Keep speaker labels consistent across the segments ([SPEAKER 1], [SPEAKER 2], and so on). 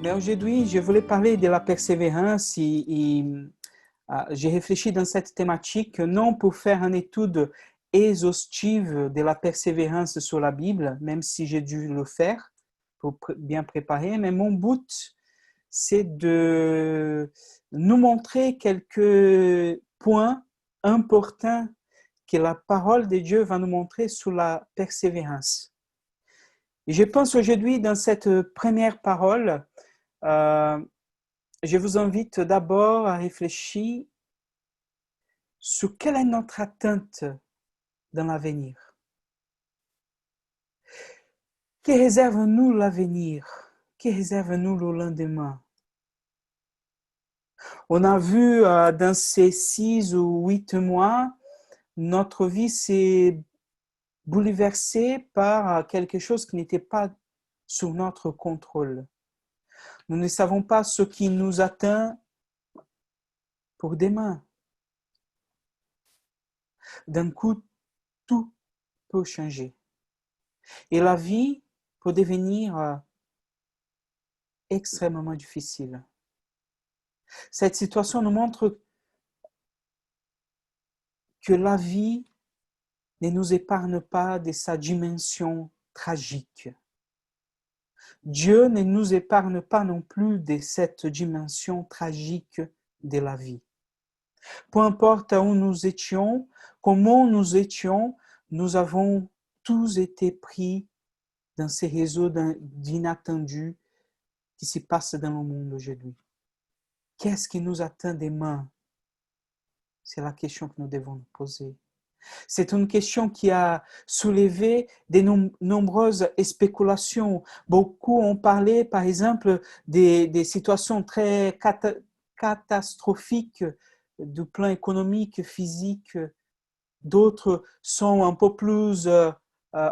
[SPEAKER 1] Mais aujourd'hui, je voulais parler de la persévérance j'ai réfléchi dans cette thématique non pour faire une étude exhaustive de la persévérance sur la Bible, même si j'ai dû le faire pour bien préparer, mais mon but, c'est de nous montrer quelques points importants que la parole de Dieu va nous montrer sur la persévérance. Et je pense aujourd'hui, dans cette première parole, je vous invite d'abord à réfléchir sur quelle est notre attente dans l'avenir. Que réserve-nous l'avenir? Que réserve-nous le lendemain? On a vu dans ces 6 ou 8 mois, notre vie s'est bouleversée par quelque chose qui n'était pas sous notre contrôle. Nous ne savons pas ce qui nous attend pour demain. D'un coup, tout peut changer. Et la vie peut devenir extrêmement difficile. Cette situation nous montre que la vie ne nous épargne pas de sa dimension tragique. Dieu ne nous épargne pas non plus de cette dimension tragique de la vie. Peu importe où nous étions, comment nous étions, nous avons tous été pris dans ces réseaux d'inattendus qui se passent dans le monde aujourd'hui. Qu'est-ce qui nous attend demain? C'est la question que nous devons nous poser. C'est une question qui a soulevé de nombreuses spéculations. Beaucoup ont parlé, par exemple, des situations très catastrophiques du plan économique, physique. D'autres sont un peu plus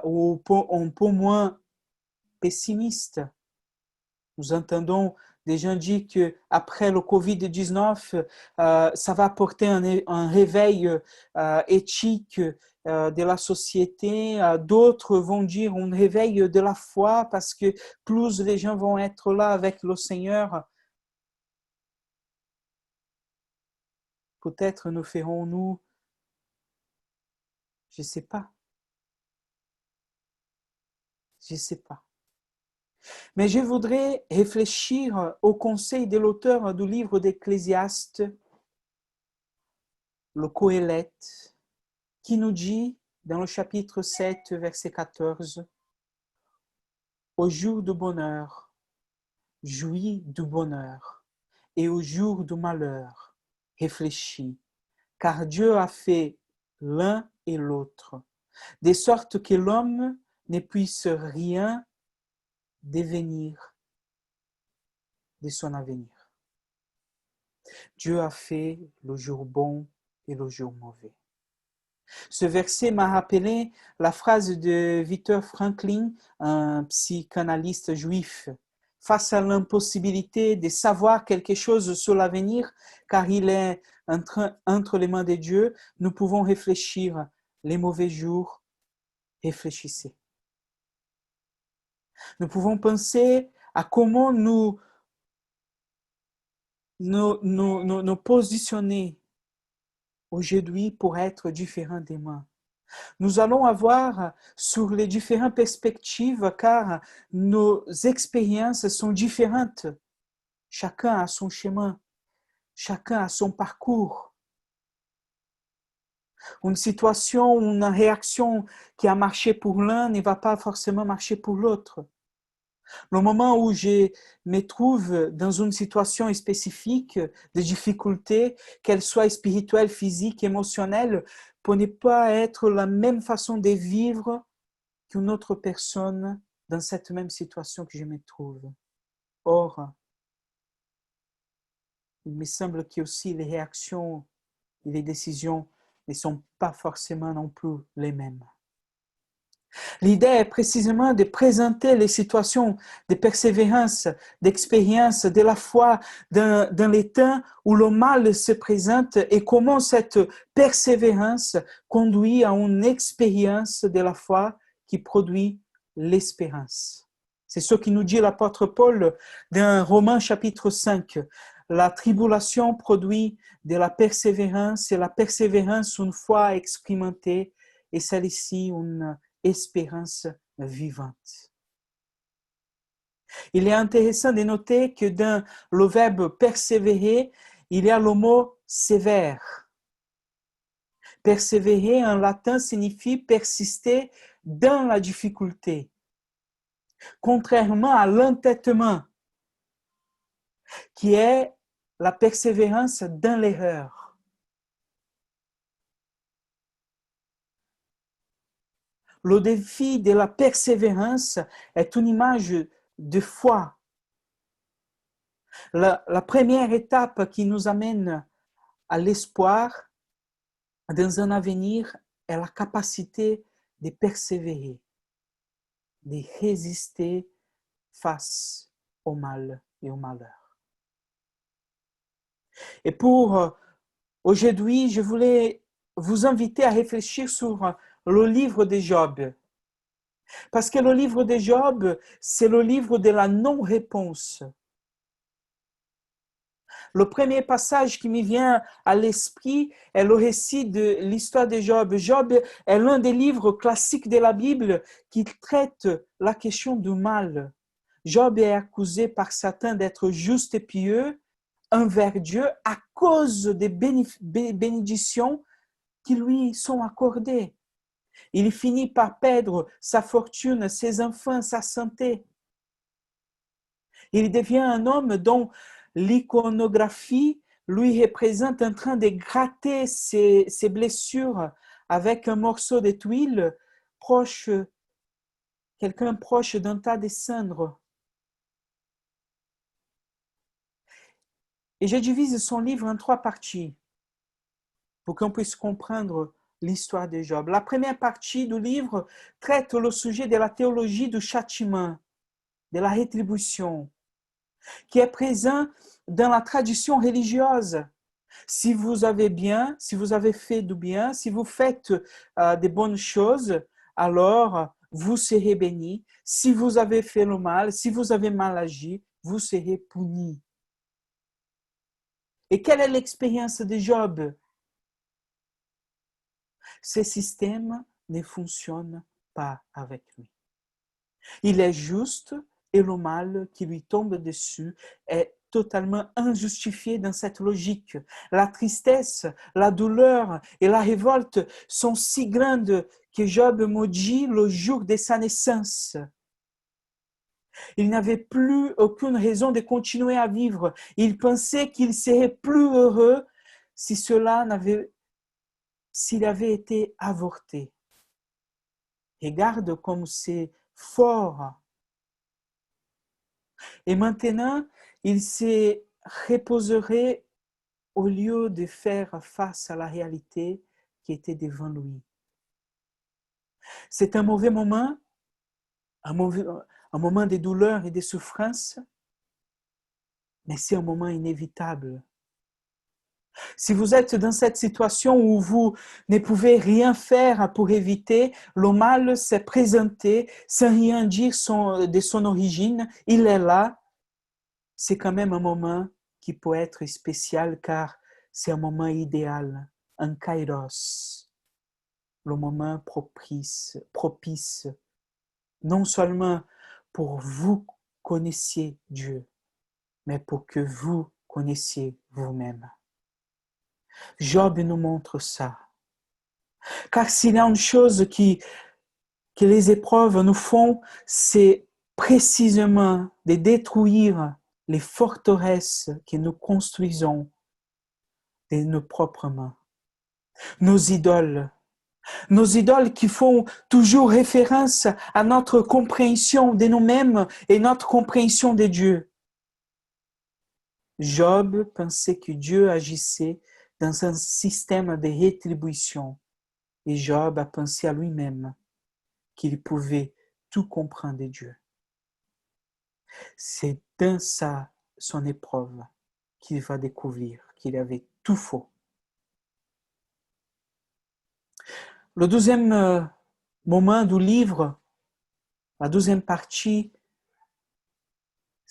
[SPEAKER 1] ou un peu moins pessimistes. Nous entendons des gens dire qu'après le Covid-19, ça va apporter un réveil éthique de la société. D'autres vont dire un réveil de la foi parce que plus les gens vont être là avec le Seigneur, peut-être nous ferons-nous, je ne sais pas. Je ne sais pas. Mais je voudrais réfléchir au conseil de l'auteur du livre d'Ecclésiaste, le Qoélète, qui nous dit dans le chapitre 7, verset 14, « Au jour du bonheur, jouis du bonheur, et au jour du malheur, réfléchis, car Dieu a fait l'un et l'autre, de sorte que l'homme ne puisse rien devenir de son avenir. Dieu a fait le jour bon et le jour mauvais. » Ce verset m'a rappelé la phrase de Viktor Franklin, un psychanalyste juif. Face à l'impossibilité de savoir quelque chose sur l'avenir, car il est entre les mains de Dieu, nous pouvons réfléchir. Les mauvais jours, réfléchissez. Nous pouvons penser à comment nous positionner aujourd'hui pour être différents demain. Nous allons avoir sur les différentes perspectives car nos expériences sont différentes. Chacun a son chemin, chacun a son parcours. Une situation, une réaction qui a marché pour l'un ne va pas forcément marcher pour l'autre. Le moment où je me trouve dans une situation spécifique de difficulté, qu'elle soit spirituelle, physique, émotionnelle, pour ne pas être la même façon de vivre qu'une autre personne dans cette même situation que je me trouve. Or, il me semble que aussi les réactions et les décisions ne sont pas forcément non plus les mêmes. L'idée est précisément de présenter les situations de persévérance, d'expérience, de la foi dans les temps où le mal se présente et comment cette persévérance conduit à une expérience de la foi qui produit l'espérance. C'est ce qui nous dit l'apôtre Paul dans Romains chapitre 5. La tribulation produit de la persévérance et la persévérance une foi expérimentée et celle-ci une espérance vivante. Il est intéressant de noter que dans le verbe persévérer, il y a le mot sévère. Persévérer en latin signifie persister dans la difficulté, contrairement à l'entêtement, qui est la persévérance dans l'erreur. Le défi de la persévérance est une image de foi. La première étape qui nous amène à l'espoir dans un avenir est la capacité de persévérer, de résister face au mal et au malheur. Et pour aujourd'hui, je voulais vous inviter à réfléchir sur le livre de Job. Parce que le livre de Job, c'est le livre de la non-réponse. Le premier passage qui me vient à l'esprit est le récit de l'histoire de Job. Job est l'un des livres classiques de la Bible qui traite la question du mal. Job est accusé par Satan d'être juste et pieux envers Dieu à cause des bénédictions qui lui sont accordées. Il finit par perdre sa fortune, ses enfants, sa santé. Il devient un homme dont l'iconographie lui représente en train de gratter ses blessures avec un morceau de tuile proche, quelqu'un proche d'un tas de cendres. Et je divise son livre en 3 parties pour qu'on puisse comprendre l'histoire de Job. La première partie du livre traite le sujet de la théologie du châtiment, de la rétribution, qui est présent dans la tradition religieuse. Si vous avez fait du bien, si vous faites des bonnes choses, alors vous serez bénis. Si vous avez fait le mal, si vous avez mal agi, vous serez punis. Et quelle est l'expérience de Job? Ce système ne fonctionne pas avec lui. Il est juste et le mal qui lui tombe dessus est totalement injustifié dans cette logique. La tristesse, la douleur et la révolte sont si grandes que Job maudit le jour de sa naissance. Il n'avait plus aucune raison de continuer à vivre. Il pensait qu'il serait plus heureux si s'il avait été avorté. Regarde comme c'est fort. Et maintenant, il se reposerait au lieu de faire face à la réalité qui était devant lui. C'est un mauvais moment, un moment de douleur et de souffrance, mais c'est un moment inévitable. Si vous êtes dans cette situation où vous ne pouvez rien faire pour éviter, le mal s'est présenté sans rien dire de son origine, il est là, c'est quand même un moment qui peut être spécial car c'est un moment idéal, un kairos, le moment propice, non seulement pour vous connaissiez Dieu, mais pour que vous connaissiez vous-même. Job nous montre ça. Car s'il y a une chose que les épreuves nous font, c'est précisément de détruire les forteresses que nous construisons de nos propres mains. Nos idoles qui font toujours référence à notre compréhension de nous-mêmes et notre compréhension de Dieu. Job pensait que Dieu agissait dans un système de rétribution et Job a pensé à lui-même qu'il pouvait tout comprendre de Dieu. C'est dans son épreuve qu'il va découvrir qu'il avait tout faux. Le deuxième moment du livre, la deuxième partie,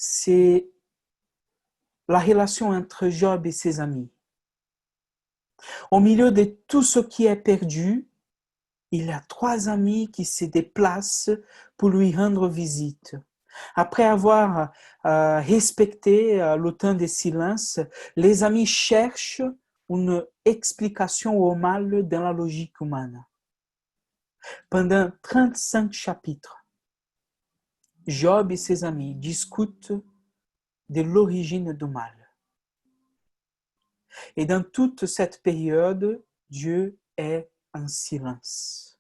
[SPEAKER 1] c'est la relation entre Job et ses amis. Au milieu de tout ce qui est perdu, il a 3 amis qui se déplacent pour lui rendre visite. Après avoir respecté le temps de silence, les amis cherchent une explication au mal dans la logique humaine. Pendant 35 chapitres, Job et ses amis discutent de l'origine du mal. Et dans toute cette période, Dieu est en silence.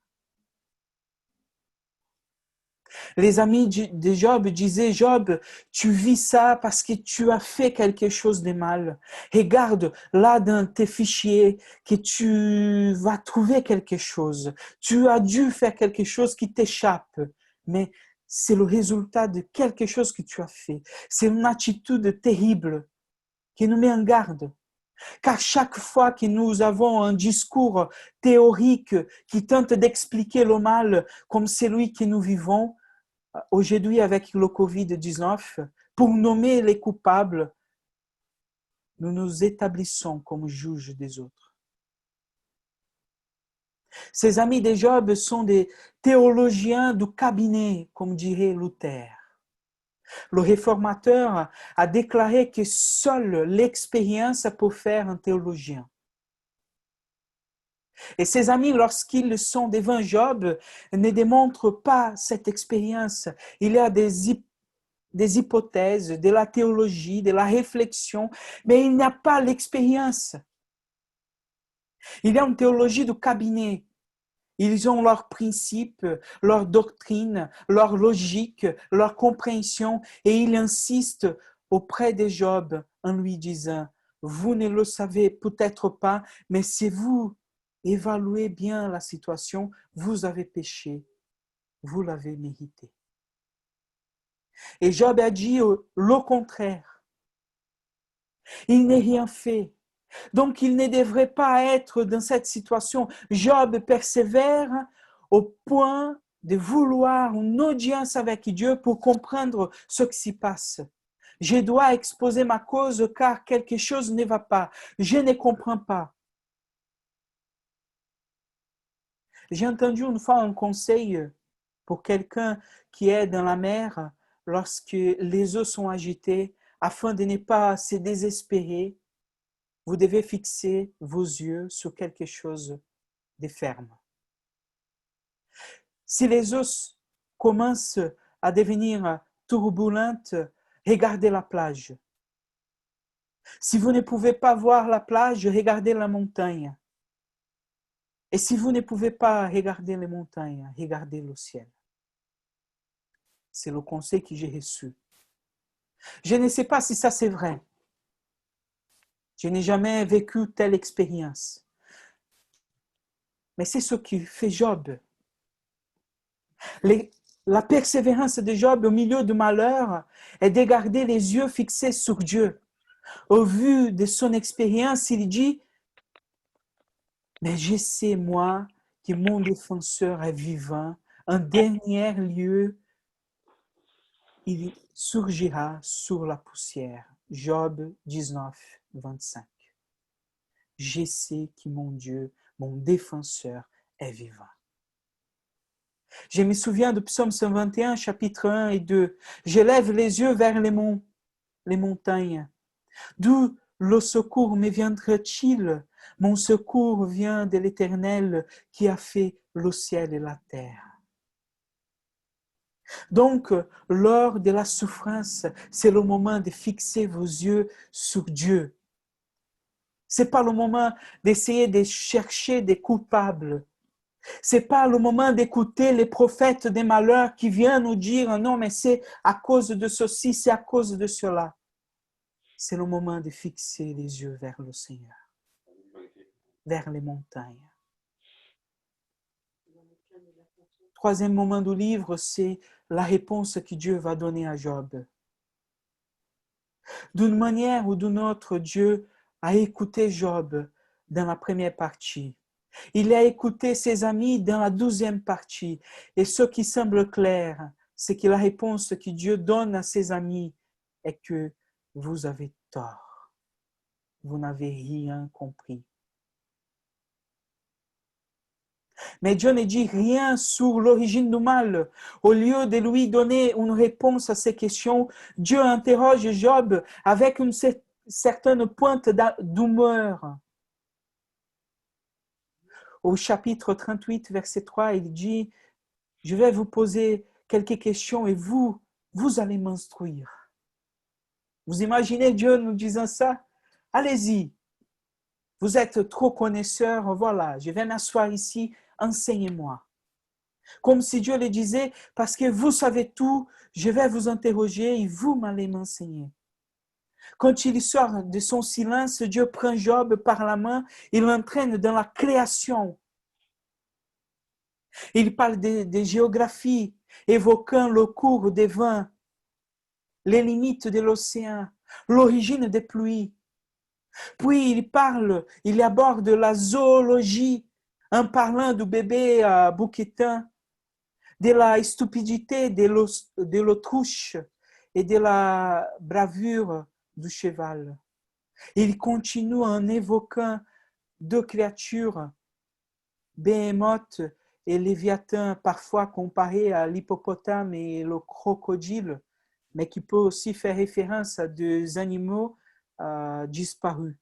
[SPEAKER 1] Les amis de Job disaient, Job, tu vis ça parce que tu as fait quelque chose de mal. Regarde là dans tes fichiers que tu vas trouver quelque chose. Tu as dû faire quelque chose qui t'échappe, mais c'est le résultat de quelque chose que tu as fait. C'est une attitude terrible qui nous met en garde. Car chaque fois que nous avons un discours théorique qui tente d'expliquer le mal comme celui que nous vivons, aujourd'hui avec le Covid-19, pour nommer les coupables, nous nous établissons comme juges des autres. Ces amis de Job sont des théologiens du cabinet, comme dirait Luther. Le réformateur a déclaré que seule l'expérience peut faire un théologien. Et ses amis, lorsqu'ils sont devant Job, ne démontrent pas cette expérience. Il y a des hypothèses, de la théologie, de la réflexion, mais il n'y a pas l'expérience. Il y a une théologie du cabinet. Ils ont leurs principes, leur doctrine, leur logique, leur compréhension, et ils insistent auprès de Job en lui disant, vous ne le savez peut-être pas, mais si vous évaluez bien la situation, vous avez péché, vous l'avez mérité. Et Job a dit le contraire. Il n'est rien fait. Donc, il ne devrait pas être dans cette situation. Job persévère au point de vouloir une audience avec Dieu pour comprendre ce qui s'y passe. Je dois exposer ma cause car quelque chose ne va pas. Je ne comprends pas. J'ai entendu une fois un conseil pour quelqu'un qui est dans la mer lorsque les eaux sont agitées, afin de ne pas se désespérer. Vous devez fixer vos yeux sur quelque chose de ferme. Si les eaux commencent à devenir turbulentes, regardez la plage. Si vous ne pouvez pas voir la plage, regardez la montagne. Et si vous ne pouvez pas regarder les montagnes, regardez le ciel. C'est le conseil que j'ai reçu. Je ne sais pas si ça c'est vrai. Je n'ai jamais vécu telle expérience. Mais c'est ce qui fait Job. La persévérance de Job au milieu du malheur est de garder les yeux fixés sur Dieu. Au vu de son expérience, il dit, mais je sais, moi, que mon défenseur est vivant. En dernier lieu, il surgira sur la poussière. Job 19, 25. Je sais que mon Dieu, mon défenseur, est vivant. Je me souviens de Psaume 121, chapitre 1 et 2. Je lève les yeux vers les montagnes. D'où le secours me viendra-t-il? Mon secours vient de l'Éternel qui a fait le ciel et la terre. Donc, lors de la souffrance, c'est le moment de fixer vos yeux sur Dieu. Ce n'est pas le moment d'essayer de chercher des coupables. Ce n'est pas le moment d'écouter les prophètes des malheurs qui viennent nous dire « Non, mais c'est à cause de ceci, c'est à cause de cela. » C'est le moment de fixer les yeux vers le Seigneur, vers les montagnes. Troisième moment du livre, c'est la réponse que Dieu va donner à Job. D'une manière ou d'une autre, Dieu a écouté Job dans la première partie. Il a écouté ses amis dans la 12e partie. Et ce qui semble clair, c'est que la réponse que Dieu donne à ses amis, c'est la réponse que Dieu donne à Job. Il a écouté ses amis dans la 12e partie. Et ce qui semble clair, c'est que la réponse que Dieu donne à ses amis, c'est la réponse que Dieu donne à Job. est que vous avez tort. Vous n'avez rien compris. Mais Dieu ne dit rien sur l'origine du mal. Au lieu de lui donner une réponse à ces questions, Dieu interroge Job avec une certaine pointe d'humeur. Au chapitre 38, verset 3, il dit, je vais vous poser quelques questions et vous allez m'instruire. Vous imaginez Dieu nous disant ça? Allez-y, vous êtes trop connaisseurs, voilà, je vais m'asseoir ici, enseignez-moi. Comme si Dieu le disait, parce que vous savez tout, je vais vous interroger et vous m'allez m'enseigner. Quand il sort de son silence, Dieu prend Job par la main, il l'entraîne dans la création. Il parle de géographie, évoquant le cours des vents, les limites de l'océan, l'origine des pluies. Puis il aborde la zoologie en parlant du bébé bouquetin, de la stupidité de l'autruche et de la bravure du cheval. Il continue en évoquant deux créatures, Béhémoth et Léviathan, parfois comparés à l'hippopotame et le crocodile, mais qui peut aussi faire référence à des animaux disparus.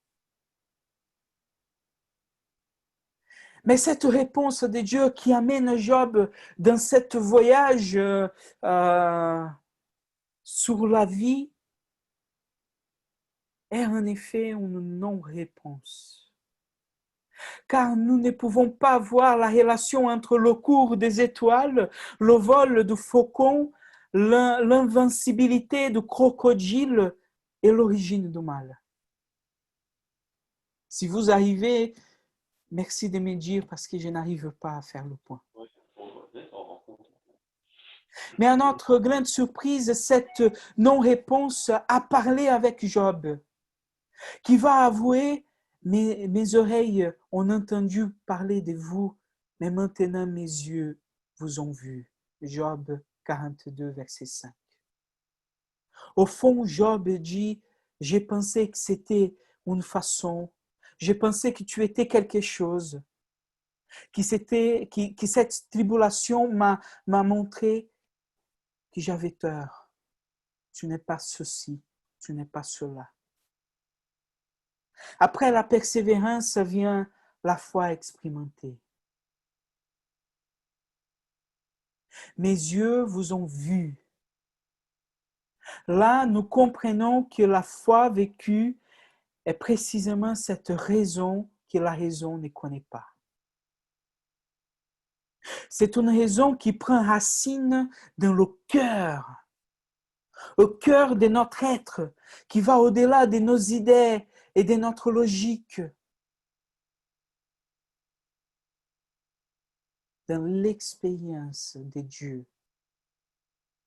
[SPEAKER 1] Mais cette réponse de Dieu qui amène Job dans ce voyage sur la vie est en effet une non-réponse. Car nous ne pouvons pas voir la relation entre le cours des étoiles, le vol du faucon, l'invincibilité du crocodile et l'origine du mal. Si vous arrivez, merci de me dire parce que je n'arrive pas à faire le point. Mais à notre grande surprise, cette non-réponse a parlé avec Job, qui va avouer, mes oreilles ont entendu parler de vous, mais maintenant mes yeux vous ont vu. Job 42, verset 5. Au fond, Job dit, j'ai pensé que c'était une façon, j'ai pensé que tu étais quelque chose, que cette tribulation m'a montré que j'avais tort. Tu n'es pas ceci, tu n'es pas cela. Après la persévérance vient la foi expérimentée. Mes yeux vous ont vu. Là, nous comprenons que la foi vécue est précisément cette raison que la raison ne connaît pas. C'est une raison qui prend racine dans le cœur, au cœur de notre être, qui va au-delà de nos idées et de notre logique, dans l'expérience de Dieu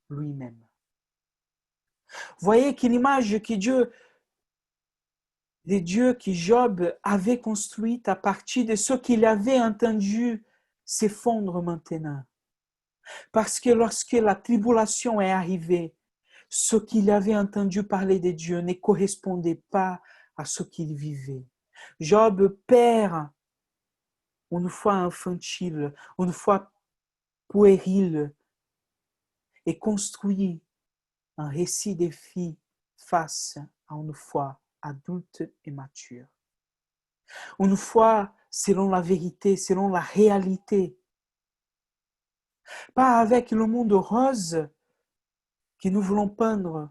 [SPEAKER 1] lui-même. Voyez que l'image de Dieu que Job avait construite à partir de ce qu'il avait entendu s'effondre maintenant. Parce que lorsque la tribulation est arrivée, ce qu'il avait entendu parler de Dieu ne correspondait pas à ce qu'il vivait. Job perd une foi infantile, une foi puérile et construit un récit des filles face à une foi adulte et mature. Une foi selon la vérité, selon la réalité. Pas avec le monde rose que nous voulons peindre.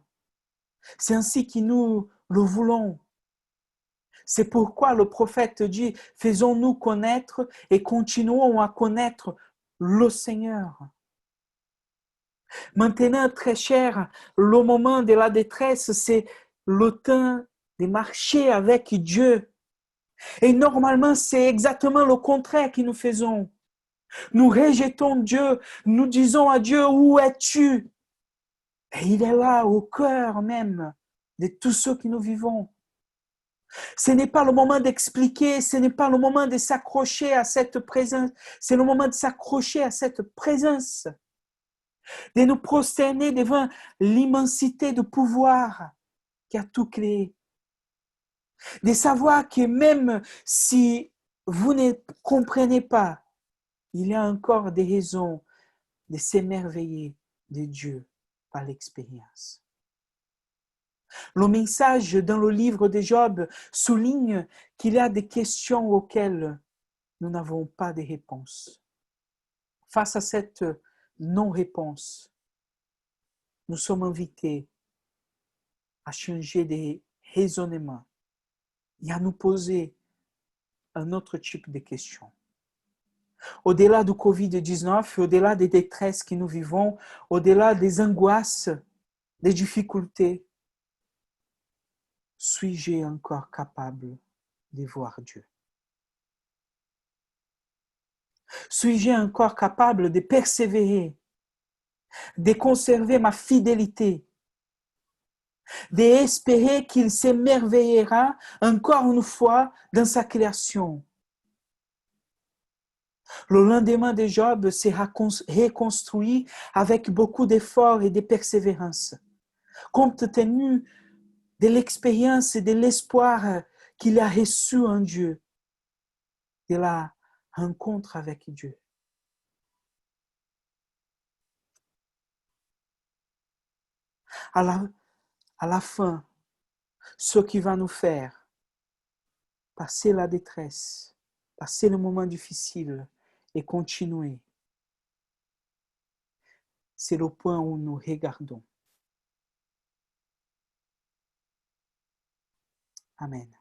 [SPEAKER 1] C'est ainsi que nous le voulons. C'est pourquoi le prophète dit, faisons-nous connaître et continuons à connaître le Seigneur. Maintenant, très cher, le moment de la détresse, c'est le temps de marcher avec Dieu. Et normalement, c'est exactement le contraire que nous faisons. Nous rejetons Dieu, nous disons à Dieu, où es-tu? Et il est là, au cœur même de tous ceux que nous vivons. Ce n'est pas le moment d'expliquer, ce n'est pas le moment de s'accrocher à cette présence, c'est le moment de s'accrocher à cette présence. de nous prosterner devant l'immensité du pouvoir qui a tout créé, de savoir que même si vous ne comprenez pas, il y a encore des raisons de s'émerveiller de Dieu par l'expérience. Le message dans le livre de Job souligne qu'il y a des questions auxquelles nous n'avons pas de réponse. Face à cette non-réponse, nous sommes invités à changer de raisonnement et à nous poser un autre type de questions. Au-delà du Covid-19, au-delà des détresses que nous vivons, au-delà des angoisses, des difficultés, suis-je encore capable de voir Dieu? Suis-je encore capable de persévérer, de conserver ma fidélité, d'espérer qu'il s'émerveillera encore une fois dans sa création? Le lendemain de Job sera reconstruit avec beaucoup d'efforts et de persévérance, compte tenu de l'expérience et de l'espoir qu'il a reçu en Dieu, de la rencontre avec Dieu. À la fin, ce qui va nous faire passer la détresse, passer le moment difficile et continuer, c'est le point où nous regardons. Amen.